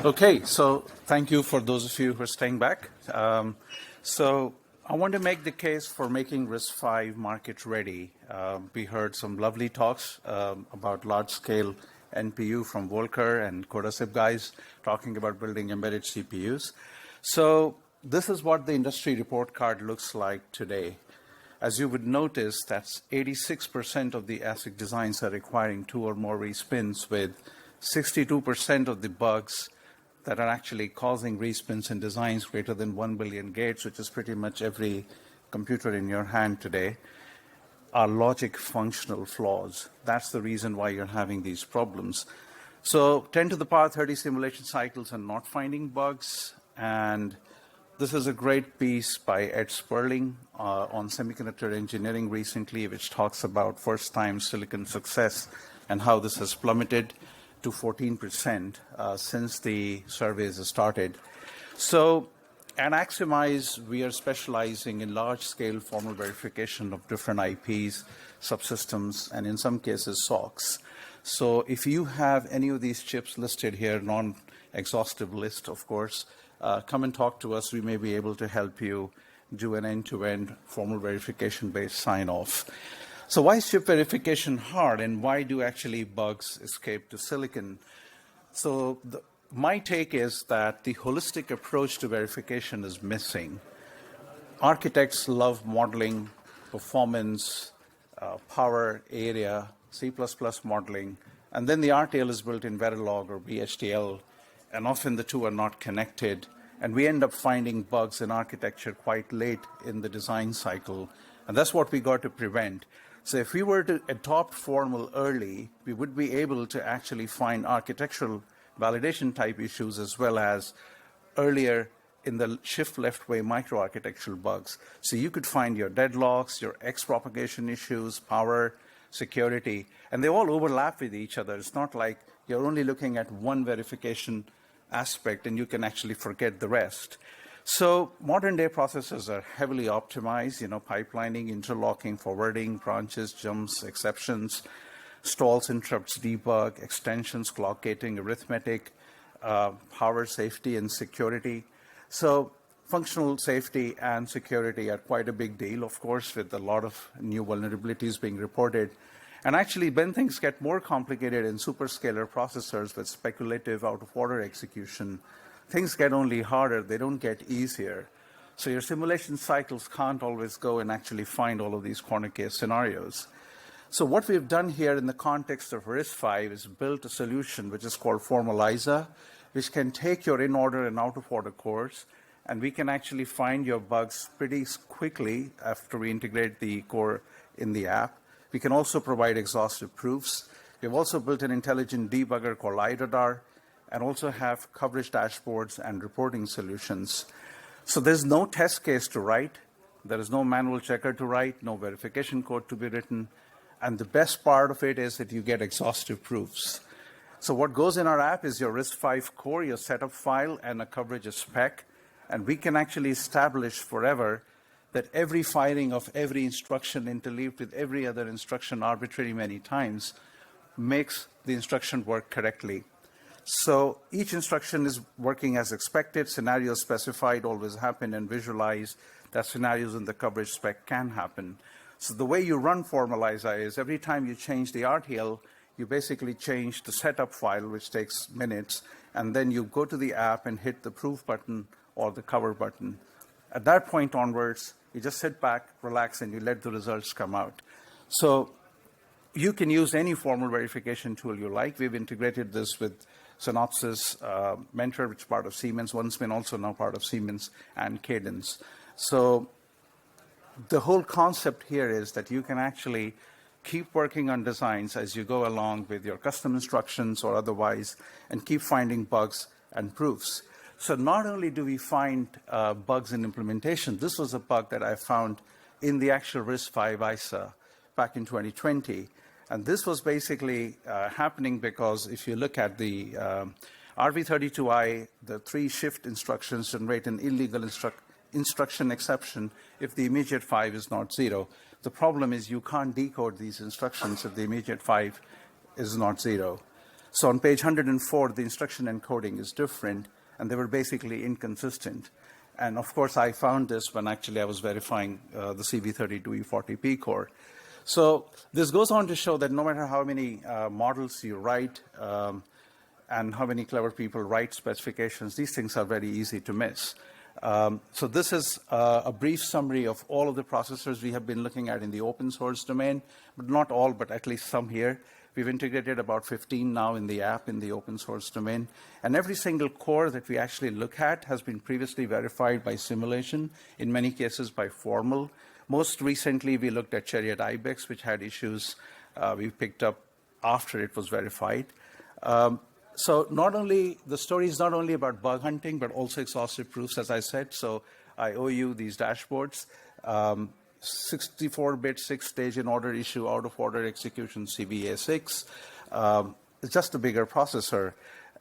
Okay, so thank you for those of you who are staying back. So I want to make the case for making RISC-V market ready. We heard some lovely talks about large-scale NPU from Volker and Codasip guys talking about building embedded CPUs. So this is what the industry report card looks like today. As you would notice, that's 86% of the ASIC designs are requiring 2 or more respins, with 62% of the bugs that are actually causing respins in designs greater than 1 billion gates, which is pretty much every computer in your hand today, are logic functional flaws. That's the reason why you're having these problems. So 10 to the power 30 simulation cycles and not finding bugs. And this is a great piece by Ed Sperling on semiconductor engineering recently, which talks about first-time silicon success and how this has plummeted to 14% since the surveys started. So at Axiomise, we are specializing in large-scale formal verification of different IPs, subsystems, and in some cases, SoCs. So if you have any of these chips listed here, non-exhaustive list, of course, come and talk to us. We may be able to help you do an end-to-end formal verification-based sign-off. So why is chip verification hard, and why do actually bugs escape to silicon? So my take is that the holistic approach to verification is missing. Architects love modeling, performance, power, area, C++ modeling, and then the RTL is built in Verilog or VHDL, and often the two are not connected, and we end up finding bugs in architecture quite late in the design cycle, and that's what we got to prevent. So if we were to adopt formal early, we would be able to actually find architectural validation type issues as well as earlier in the shift left way microarchitectural bugs. So you could find your deadlocks, your X propagation issues, power, security, and they all overlap with each other. It's not like you're only looking at one verification aspect and you can actually forget the rest. So modern day processors are heavily optimized, pipelining, interlocking, forwarding, branches, jumps, exceptions, stalls, interrupts, debug, extensions, clock gating, arithmetic, power, safety, and security. So functional safety and security are quite a big deal, of course, with a lot of new vulnerabilities being reported. And actually, when things get more complicated in superscalar processors with speculative out-of-order execution, things get only harder, they don't get easier. So your simulation cycles can't always go and actually find all of these corner case scenarios. So what we've done here in the context of RISC-V is built a solution which is called Formaliza, which can take your in-order and out-of-order cores, and we can actually find your bugs pretty quickly after we integrate the core in the app. We can also provide exhaustive proofs. We've also built an intelligent debugger called iRadar, and also have coverage dashboards and reporting solutions. So there's no test case to write. There is no manual checker to write, no verification code to be written. And the best part of it is that you get exhaustive proofs. So what goes in our app is your RISC-V core, your setup file, and a coverage spec. And we can actually establish forever that every firing of every instruction interleaved with every other instruction arbitrary many times makes the instruction work correctly. So each instruction is working as expected, scenarios specified always happen, and visualize that scenarios in the coverage spec can happen. So the way you run Formaliza is every time you change the RTL, you basically change the setup file, which takes minutes, and then you go to the app and hit the proof button or the cover button. At that point onwards, you just sit back, relax, and you let the results come out. So you can use any formal verification tool you like. We've integrated this with Synopsys, Mentor, which is part of Siemens, OneSpin, also now part of Siemens, and Cadence. So the whole concept here is that you can actually keep working on designs as you go along with your custom instructions or otherwise, and keep finding bugs and proofs. So not only do we find bugs in implementation, this was a bug that I found in the actual RISC-V ISA back in 2020. And this was basically happening because if you look at the RV32I, the 3 shift instructions generate an illegal instruction exception if the immediate 5 is not 0. The problem is you can't decode these instructions if the immediate 5 is not 0. So on page 104, the instruction encoding is different, and they were basically inconsistent. And of course, I found this when actually I was verifying the CV32E40P core. So this goes on to show that no matter how many models you write and how many clever people write specifications, these things are very easy to miss. So this is a brief summary of all of the processors we have been looking at in the open source domain, but not all, but at least some here. We've integrated about 15 now in the app in the open source domain. And every single core that we actually look at has been previously verified by simulation, in many cases by formal. Most recently, we looked at Chariot Ibex, which had issues we picked up after it was verified. So not only, the story is not only about bug hunting, but also exhaustive proofs, as I said. So I owe you these dashboards. 64-bit, 6-stage in-order issue, out-of-order execution, CVA6. It's just a bigger processor.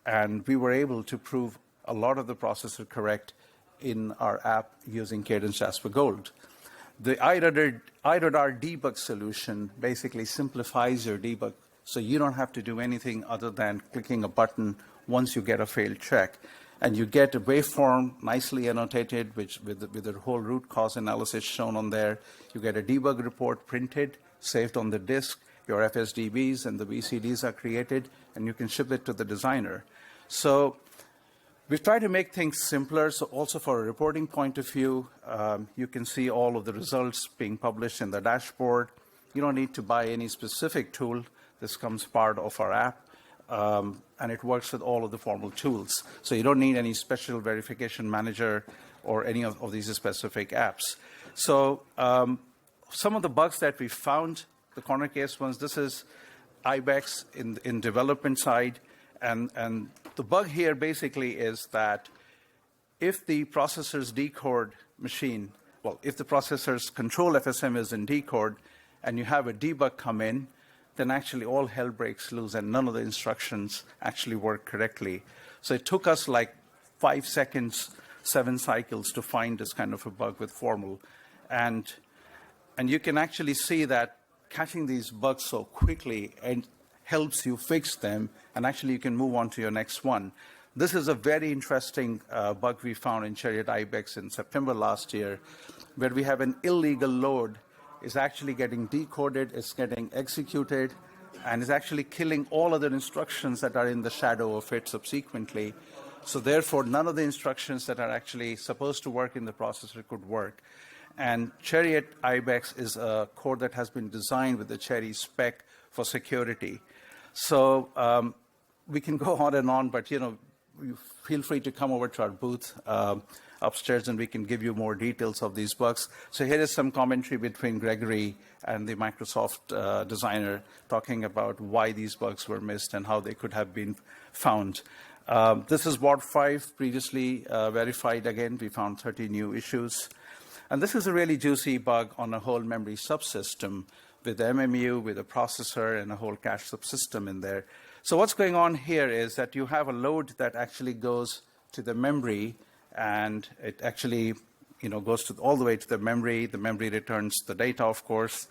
And we were able to prove a lot of the processor correct in our app using Cadence Jasper Gold. The iRadar debug solution basically simplifies your debug, so you don't have to do anything other than clicking a button once you get a failed check. And you get a waveform nicely annotated, with the whole root cause analysis shown on there. You get a debug report printed, saved on the disk. Your FSDBs and the BCDs are created, and you can ship it to the designer. So we've tried to make things simpler. So also for a reporting point of view, you can see all of the results being published in the dashboard. You don't need to buy any specific tool. This comes part of our app. And it works with all of the formal tools. So you don't need any special verification manager or any of these specific apps. So some of the bugs that we found, the corner case ones, this is Ibex in development side. And the bug here basically is that if the processor's decode machine, well, if the processor's control FSM is in decode and you have a debug come in, then actually all hell breaks loose and none of the instructions actually work correctly. So it took us like 5 seconds, 7 cycles to find this kind of a bug with formal. And you can actually see that catching these bugs so quickly and helps you fix them, and actually you can move on to your next one. This is a very interesting bug we found in Chariot Ibex in September last year, where we have an illegal load is actually getting decoded, it's getting executed, and is actually killing all other instructions that are in the shadow of it subsequently. So therefore, none of the instructions that are actually supposed to work in the processor could work. And Chariot Ibex is a core that has been designed with the Cherry spec for security. So we can go on, but you feel free to come over to our booth upstairs and we can give you more details of these bugs. So here is some commentary between Gregory and the Microsoft designer talking about why these bugs were missed and how they could have been found. This is Ward 5, previously verified again. We found 30 new issues. And this is a really juicy bug on a whole memory subsystem with the MMU, with a processor, and a whole cache subsystem in there. So what's going on here is that you have a load that actually goes to the memory, and it actually goes all the way to the memory. The memory returns the data, of course.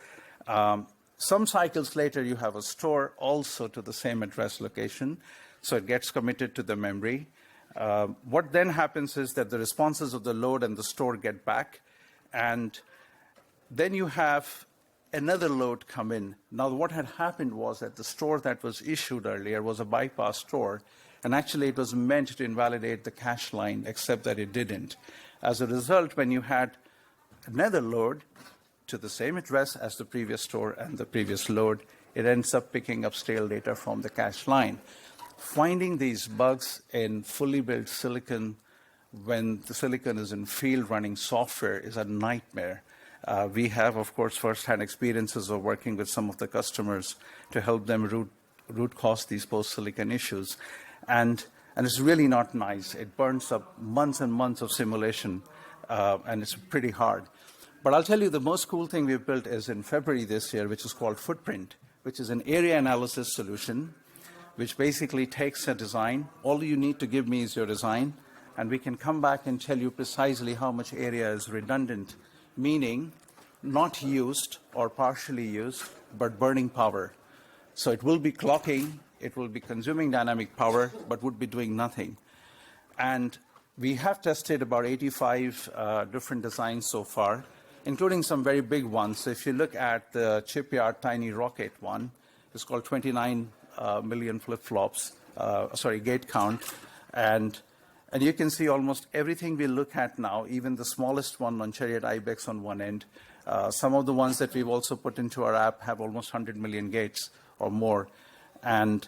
Some cycles later, you have a store also to the same address location. So it gets committed to the memory. What then happens is that the responses of the load and the store get back. And then you have another load come in. Now, what had happened was that the store that was issued earlier was a bypass store. And actually, it was meant to invalidate the cache line, except that it didn't. As a result, when you had another load to the same address as the previous store and the previous load, it ends up picking up stale data from the cache line. Finding these bugs in fully built silicon when the silicon is in field running software is a nightmare. We have, of course, first-hand experiences of working with some of the customers to help them root cause these post-silicon issues. And it's really not nice. It burns up months and months of simulation, and it's pretty hard. But I'll tell you, the most cool thing we've built is in February this year, which is called Footprint, which is an area analysis solution, which basically takes a design. All you need to give me is your design, and we can come back and tell you precisely how much area is redundant, meaning not used or partially used, but burning power. So it will be clocking it will be consuming dynamic power, but would be doing nothing. And we have tested about 85 different designs so far, including some very big ones. So if you look at the Chipyard Tiny Rocket one, it's called 29 million flip-flops, gate count. And you can see almost everything we look at now, even the smallest one on Chariot Ibex on one end. Some of the ones that we've also put into our app have almost 100 million gates or more. And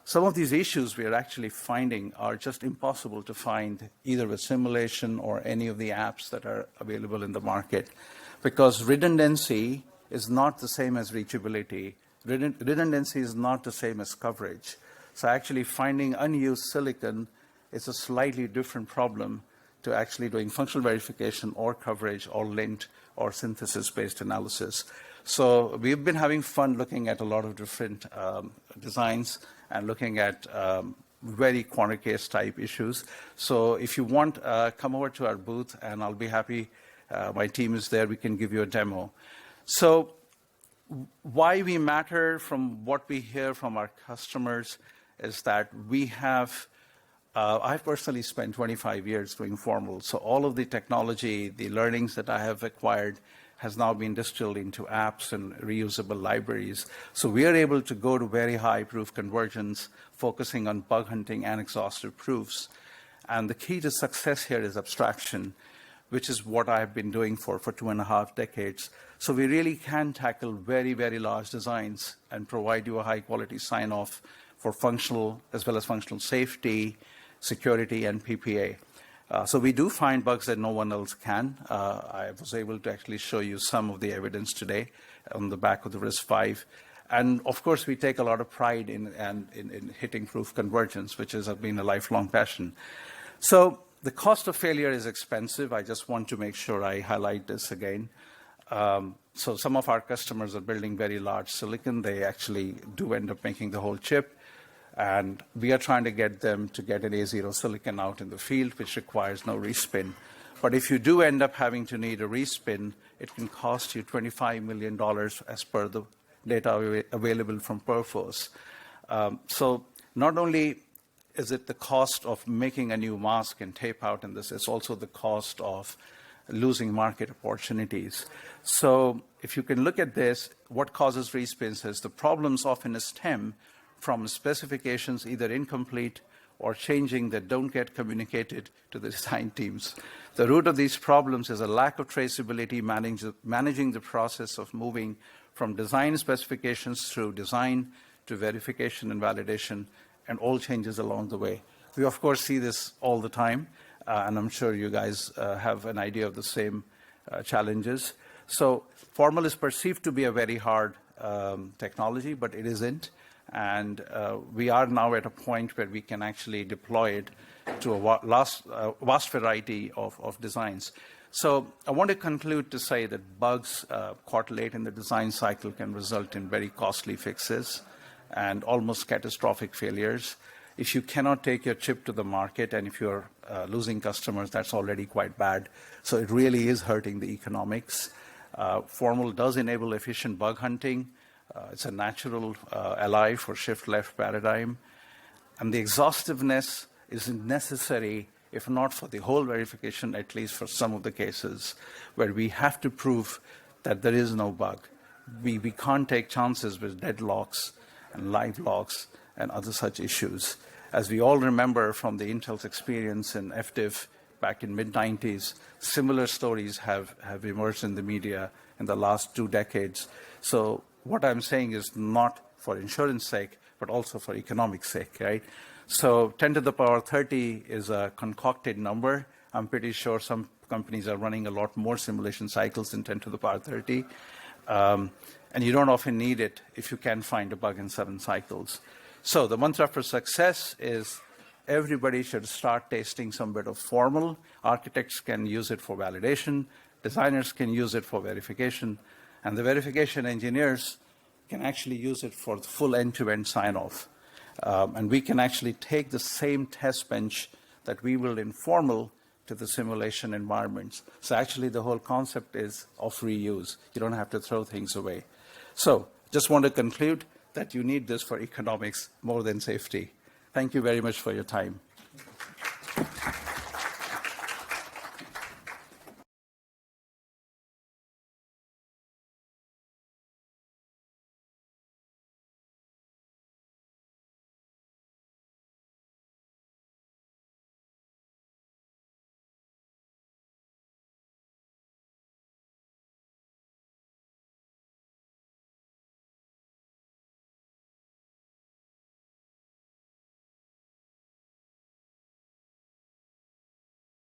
some of these issues we are actually finding are just impossible to find either with simulation or any of the apps that are available in the market, because redundancy is not the same as reachability. Redundancy is not the same as coverage. So actually finding unused silicon is a slightly different problem to actually doing functional verification or coverage or lint or synthesis-based analysis. So we've been having fun looking at a lot of different designs and looking at very corner case type issues. So if you want, come over to our booth and I'll be happy. My team is there. We can give you a demo. So why we matter from what we hear from our customers is that we have, I've personally spent 25 years doing formal. So all of the technology, the learnings that I have acquired has now been distilled into apps and reusable libraries. So we are able to go to very high proof convergence, focusing on bug hunting and exhaustive proofs. And the key to success here is abstraction, which is what I've been doing for 2.5 decades. So we really can tackle very, very large designs and provide you a high quality sign-off for functional as well as functional safety, security, and PPA. So we do find bugs that no one else can. I was able to actually show you some of the evidence today on the back of the RISC-V. And of course, we take a lot of pride in hitting proof convergence, which has been a lifelong passion. So the cost of failure is expensive. I just want to make sure I highlight this again. So some of our customers are building very large silicon. They actually do end up making the whole chip. And we are trying to get them to get an A0 silicon out in the field, which requires no respin. But if you do end up having to need a respin, it can cost you $25 million as per the data available from Perforce. So not only is it the cost of making a new mask and tape out in this, it's also the cost of losing market opportunities. So if you can look at this, what causes respins is the problems often stem from specifications either incomplete or changing that don't get communicated to the design teams. The root of these problems is a lack of traceability, managing the process of moving from design specifications through design to verification and validation, and all changes along the way. We, of course, see this all the time, and I'm sure you guys have an idea of the same challenges. So formal is perceived to be a very hard technology, but it isn't. And we are now at a point where we can actually deploy it to a vast variety of designs. So I want to conclude to say that bugs caught late in the design cycle can result in very costly fixes and almost catastrophic failures. If you cannot take your chip to the market and if you're losing customers, that's already quite bad. So it really is hurting the economics. Formal does enable efficient bug hunting. It's a natural ally for shift-left paradigm. And the exhaustiveness is necessary, if not for the whole verification, at least for some of the cases where we have to prove that there is no bug. We can't take chances with deadlocks and live locks and other such issues. As we all remember from the Intel's experience in FDIV back in mid-90s, similar stories have emerged in the media in the last 2 decades. So what I'm saying is not for insurance sake, but also for economic sake, right? So 10 to the power 30 is a concocted number. I'm pretty sure some companies are running a lot more simulation cycles than 10 to the power 30. And you don't often need it if you can find a bug in 7 cycles. So the mantra for success is everybody should start tasting some bit of formal. Architects can use it for validation. Designers can use it for verification. And the verification engineers can actually use it for the full end-to-end sign-off. And we can actually take the same test bench that we will in formal to the simulation environments. So actually the whole concept is of reuse. You don't have to throw things away. So just want to conclude that that you need this for economics more than safety. Thank you very much for your time.